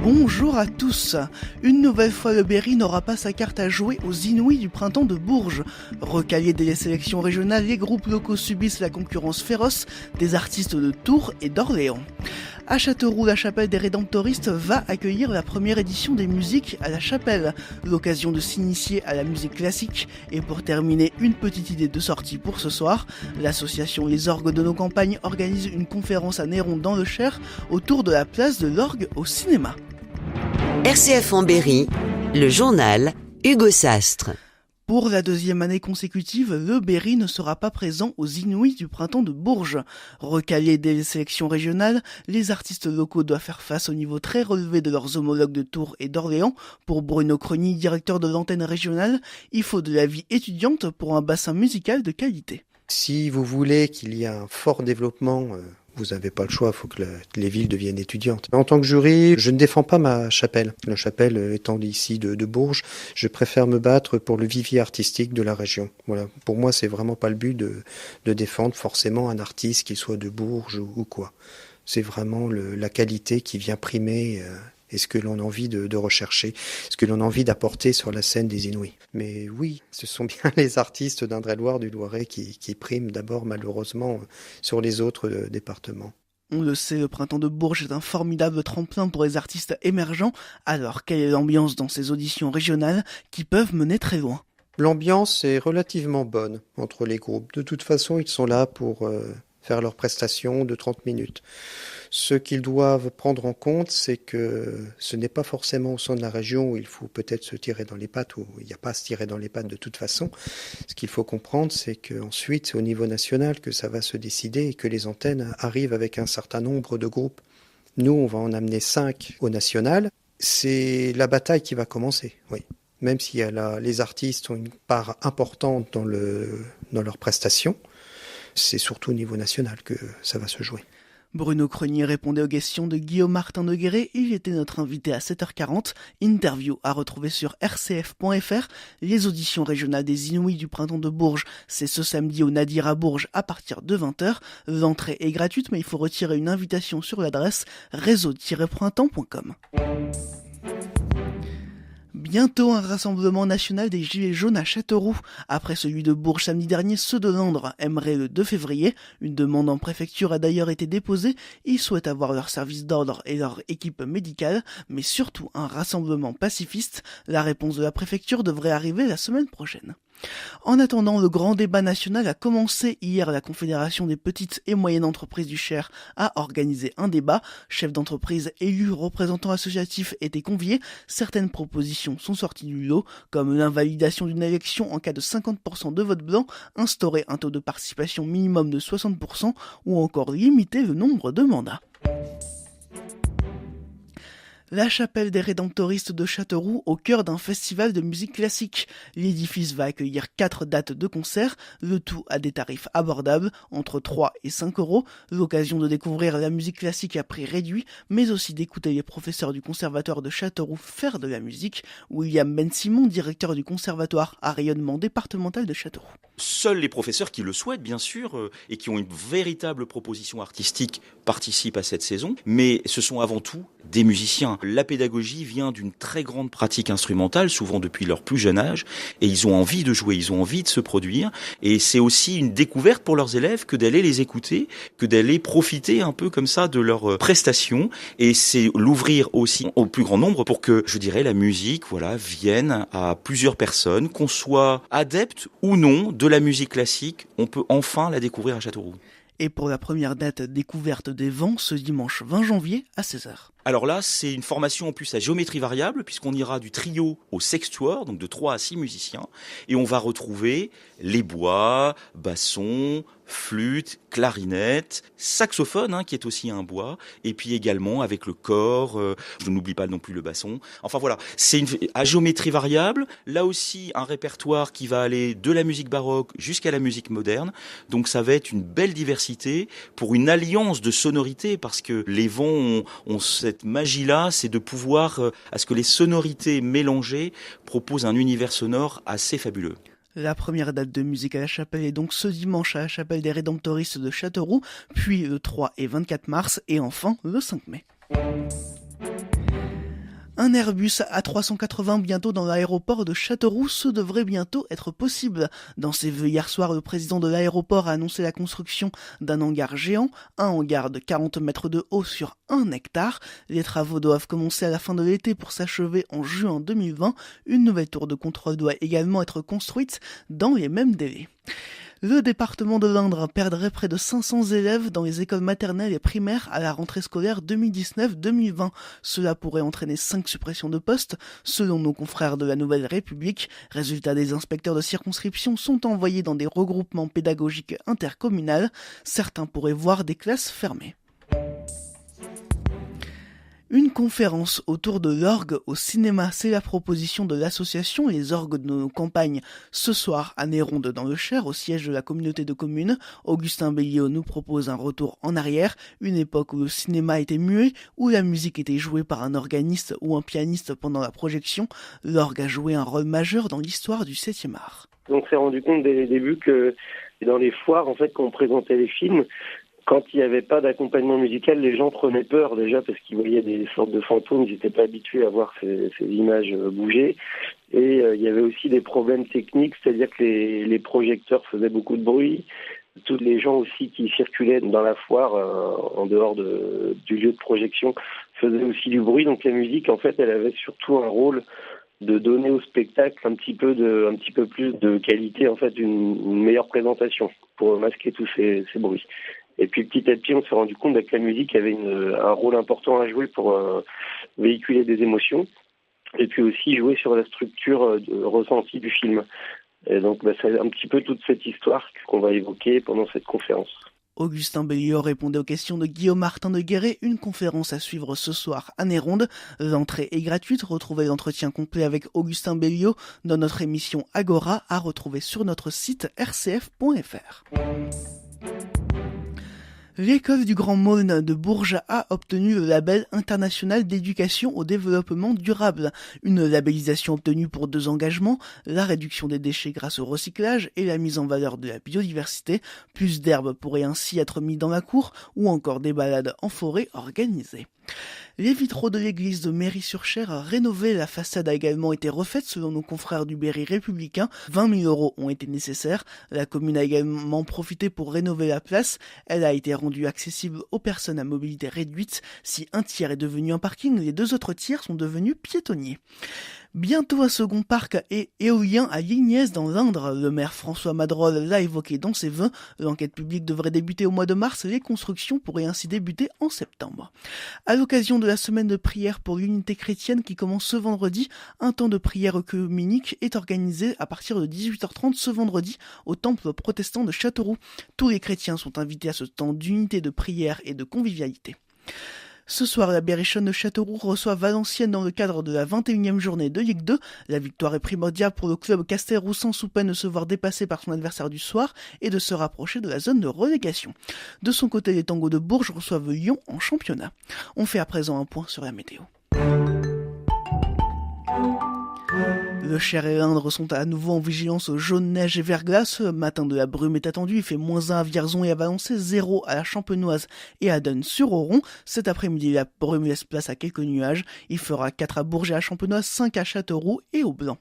Bonjour à tous. Une nouvelle fois, le Berry n'aura pas sa carte à jouer aux Inouïs du printemps de Bourges. Recalés dès les sélections régionales, les groupes locaux subissent la concurrence féroce des artistes de Tours et d'Orléans. À Châteauroux, la chapelle des Rédemptoristes va accueillir la première édition des musiques à la chapelle, l'occasion de s'initier à la musique classique. Et pour terminer, une petite idée de sortie pour ce soir, l'association Les Orgues de nos campagnes organise une conférence à Néron dans le Cher autour de la place de l'orgue au cinéma. RCF en Berry, le journal Hugo Sastre. Pour la deuxième année consécutive, le Berry ne sera pas présent aux Inouïs du printemps de Bourges. Recalés dès les sélections régionales, les artistes locaux doivent faire face au niveau très relevé de leurs homologues de Tours et d'Orléans. Pour Bruno Crony, directeur de l'antenne régionale, il faut de la vie étudiante pour un bassin musical de qualité. Si vous voulez qu'il y ait un fort développement, vous n'avez pas le choix, il faut que les villes deviennent étudiantes. En tant que jury, je ne défends pas ma chapelle. La chapelle étant ici de Bourges, je préfère me battre pour le vivier artistique de la région. Voilà. Pour moi, c'est vraiment pas le but de défendre forcément un artiste, qu'il soit de Bourges ou quoi. C'est vraiment la qualité qui vient primer et ce que l'on a envie de rechercher, ce que l'on a envie d'apporter sur la scène des Inouïs. Mais oui, ce sont bien les artistes d'Indre-et-Loire, du Loiret qui priment d'abord malheureusement sur les autres départements. On le sait, le printemps de Bourges est un formidable tremplin pour les artistes émergents. Alors, quelle est l'ambiance dans ces auditions régionales qui peuvent mener très loin ? L'ambiance est relativement bonne entre les groupes. De toute façon, ils sont là pour faire leurs prestations de 30 minutes. Ce qu'ils doivent prendre en compte, c'est que ce n'est pas forcément au sein de la région où il faut peut-être se tirer dans les pattes, où il n'y a pas à se tirer dans les pattes de toute façon. Ce qu'il faut comprendre, c'est qu'ensuite, c'est au niveau national que ça va se décider et que les antennes arrivent avec un certain nombre de groupes. Nous, on va en amener 5 au national. C'est la bataille qui va commencer, oui. Même si les artistes ont une part importante dans leurs prestations, c'est surtout au niveau national que ça va se jouer. Bruno Crony répondait aux questions de Guillaume Martin de Guéret. Il était notre invité à 7h40. Interview à retrouver sur rcf.fr. Les auditions régionales des Inouïs du printemps de Bourges, c'est ce samedi au Nadir à Bourges à partir de 20h. L'entrée est gratuite, mais il faut retirer une invitation sur l'adresse réseau-printemps.com. Bientôt un rassemblement national des Gilets jaunes à Châteauroux. Après celui de Bourges samedi dernier, ceux de Landres aimeraient le 2 février. Une demande en préfecture a d'ailleurs été déposée. Ils souhaitent avoir leur service d'ordre et leur équipe médicale, mais surtout un rassemblement pacifiste. La réponse de la préfecture devrait arriver la semaine prochaine. En attendant, le grand débat national a commencé hier. La Confédération des petites et moyennes entreprises du Cher a organisé un débat. Chefs d'entreprise, élus, représentants associatifs étaient conviés. Certaines propositions sont sorties du lot, comme l'invalidation d'une élection en cas de 50% de vote blanc, instaurer un taux de participation minimum de 60% ou encore limiter le nombre de mandats. La chapelle des Rédemptoristes de Châteauroux au cœur d'un festival de musique classique. L'édifice va accueillir 4 dates de concert, le tout à des tarifs abordables, entre 3 et 5 euros. L'occasion de découvrir la musique classique à prix réduit, mais aussi d'écouter les professeurs du conservatoire de Châteauroux faire de la musique. William Ben-Simon, directeur du conservatoire à rayonnement départemental de Châteauroux. Seuls les professeurs qui le souhaitent, bien sûr, et qui ont une véritable proposition artistique participent à cette saison, mais ce sont avant tout des musiciens. La pédagogie vient d'une très grande pratique instrumentale, souvent depuis leur plus jeune âge, et ils ont envie de jouer, ils ont envie de se produire, et c'est aussi une découverte pour leurs élèves que d'aller les écouter, que d'aller profiter un peu comme ça de leurs prestations, et c'est l'ouvrir aussi au plus grand nombre pour que, je dirais, la musique, vienne à plusieurs personnes, qu'on soit adepte ou non de la musique classique, on peut enfin la découvrir à Châteauroux. Et pour la première date découverte des vents, ce dimanche 20 janvier à 16h. Alors là, c'est une formation en plus à géométrie variable, puisqu'on ira du trio au sextuor, donc de 3 à 6 musiciens, et on va retrouver les bois, basson, flûte, clarinette, saxophone, qui est aussi un bois, et puis également avec le cor, je n'oublie pas non plus le basson. Enfin voilà, c'est à géométrie variable, là aussi un répertoire qui va aller de la musique baroque jusqu'à la musique moderne, donc ça va être une belle diversité pour une alliance de sonorités, parce que les vents ont cette magie-là, c'est de pouvoir, à ce que les sonorités mélangées proposent un univers sonore assez fabuleux. La première date de musique à la chapelle est donc ce dimanche à la chapelle des Rédemptoristes de Châteauroux, puis le 3 et 24 mars, et enfin le 5 mai. Un Airbus A380 bientôt dans l'aéroport de Châteauroux, ce devrait bientôt être possible. Dans ses vœux hier soir, le président de l'aéroport a annoncé la construction d'un hangar géant, un hangar de 40 mètres de haut sur 1 hectare. Les travaux doivent commencer à la fin de l'été pour s'achever en juin 2020. Une nouvelle tour de contrôle doit également être construite dans les mêmes délais. Le département de l'Indre perdrait près de 500 élèves dans les écoles maternelles et primaires à la rentrée scolaire 2019-2020. Cela pourrait entraîner 5 suppressions de postes, selon nos confrères de la Nouvelle République. Résultat, des inspecteurs de circonscription sont envoyés dans des regroupements pédagogiques intercommunaux. Certains pourraient voir des classes fermées. Une conférence autour de l'orgue au cinéma, c'est la proposition de l'association Les Orgues de nos campagnes. Ce soir, à Néronde dans le Cher, au siège de la communauté de communes, Augustin Belliot nous propose un retour en arrière, une époque où le cinéma était muet, où la musique était jouée par un organiste ou un pianiste pendant la projection. L'orgue a joué un rôle majeur dans l'histoire du 7e art. On s'est rendu compte dès les débuts que dans les foires, en fait, quand on présentait les films, quand il n'y avait pas d'accompagnement musical, les gens prenaient peur déjà parce qu'ils voyaient des sortes de fantômes, ils n'étaient pas habitués à voir ces images bouger. Et il y avait aussi des problèmes techniques, c'est-à-dire que les projecteurs faisaient beaucoup de bruit. Tous les gens aussi qui circulaient dans la foire, en dehors du lieu de projection, faisaient aussi du bruit. Donc la musique, en fait, elle avait surtout un rôle de donner au spectacle un petit peu plus de qualité, en fait, une meilleure présentation pour masquer tous ces bruits. Et puis petit à petit, on s'est rendu compte que la musique avait un rôle important à jouer pour véhiculer des émotions et puis aussi jouer sur la structure ressentie du film. Et donc c'est un petit peu toute cette histoire qu'on va évoquer pendant cette conférence. Augustin Belliot répondait aux questions de Guillaume Martin de Guéret, une conférence à suivre ce soir à Néronde. L'entrée est gratuite, retrouvez l'entretien complet avec Augustin Belliot dans notre émission Agora à retrouver sur notre site rcf.fr. L'école du Grand Maulne de Bourges a obtenu le label international d'éducation au développement durable. Une labellisation obtenue pour 2 engagements, la réduction des déchets grâce au recyclage et la mise en valeur de la biodiversité. Plus d'herbes pourraient ainsi être mis dans la cour ou encore des balades en forêt organisées. Les vitraux de l'église de Méry-sur-Cher rénovés, la façade a également été refaite selon nos confrères du Berry républicain. 20 000 € ont été nécessaires. La commune a également profité pour rénover la place. Elle a été rendue accessible aux personnes à mobilité réduite. Si un tiers est devenu un parking, les 2 autres tiers sont devenus piétonniers. Bientôt un second parc éolien à Ligniez dans l'Indre. Le maire François Madrol l'a évoqué dans ses vœux. L'enquête publique devrait débuter au mois de mars. Les constructions pourraient ainsi débuter en septembre. À l'occasion de la semaine de prière pour l'unité chrétienne qui commence ce vendredi, un temps de prière œcuménique est organisé à partir de 18h30 ce vendredi au temple protestant de Châteauroux. Tous les chrétiens sont invités à ce temps d'unité de prière et de convivialité. Ce soir, la Berrichonne de Châteauroux reçoit Valenciennes dans le cadre de la 21e journée de Ligue 2. La victoire est primordiale pour le club castelroussan sous peine de se voir dépassé par son adversaire du soir et de se rapprocher de la zone de relégation. De son côté, les Tangos de Bourges reçoivent Lyon en championnat. On fait à présent un point sur la météo. Le Cher et l'Indre sont à nouveau en vigilance jaune, neige et verglas. Matin de la brume est attendue, il fait -1 à Vierzon et à Valençay, 0 à la Champenoise et à Dunnes-sur-Oron. Cet après-midi, la brume laisse place à quelques nuages. Il fera 4 à Bourges et à Champenoise, 5 à Châteauroux et au Blanc.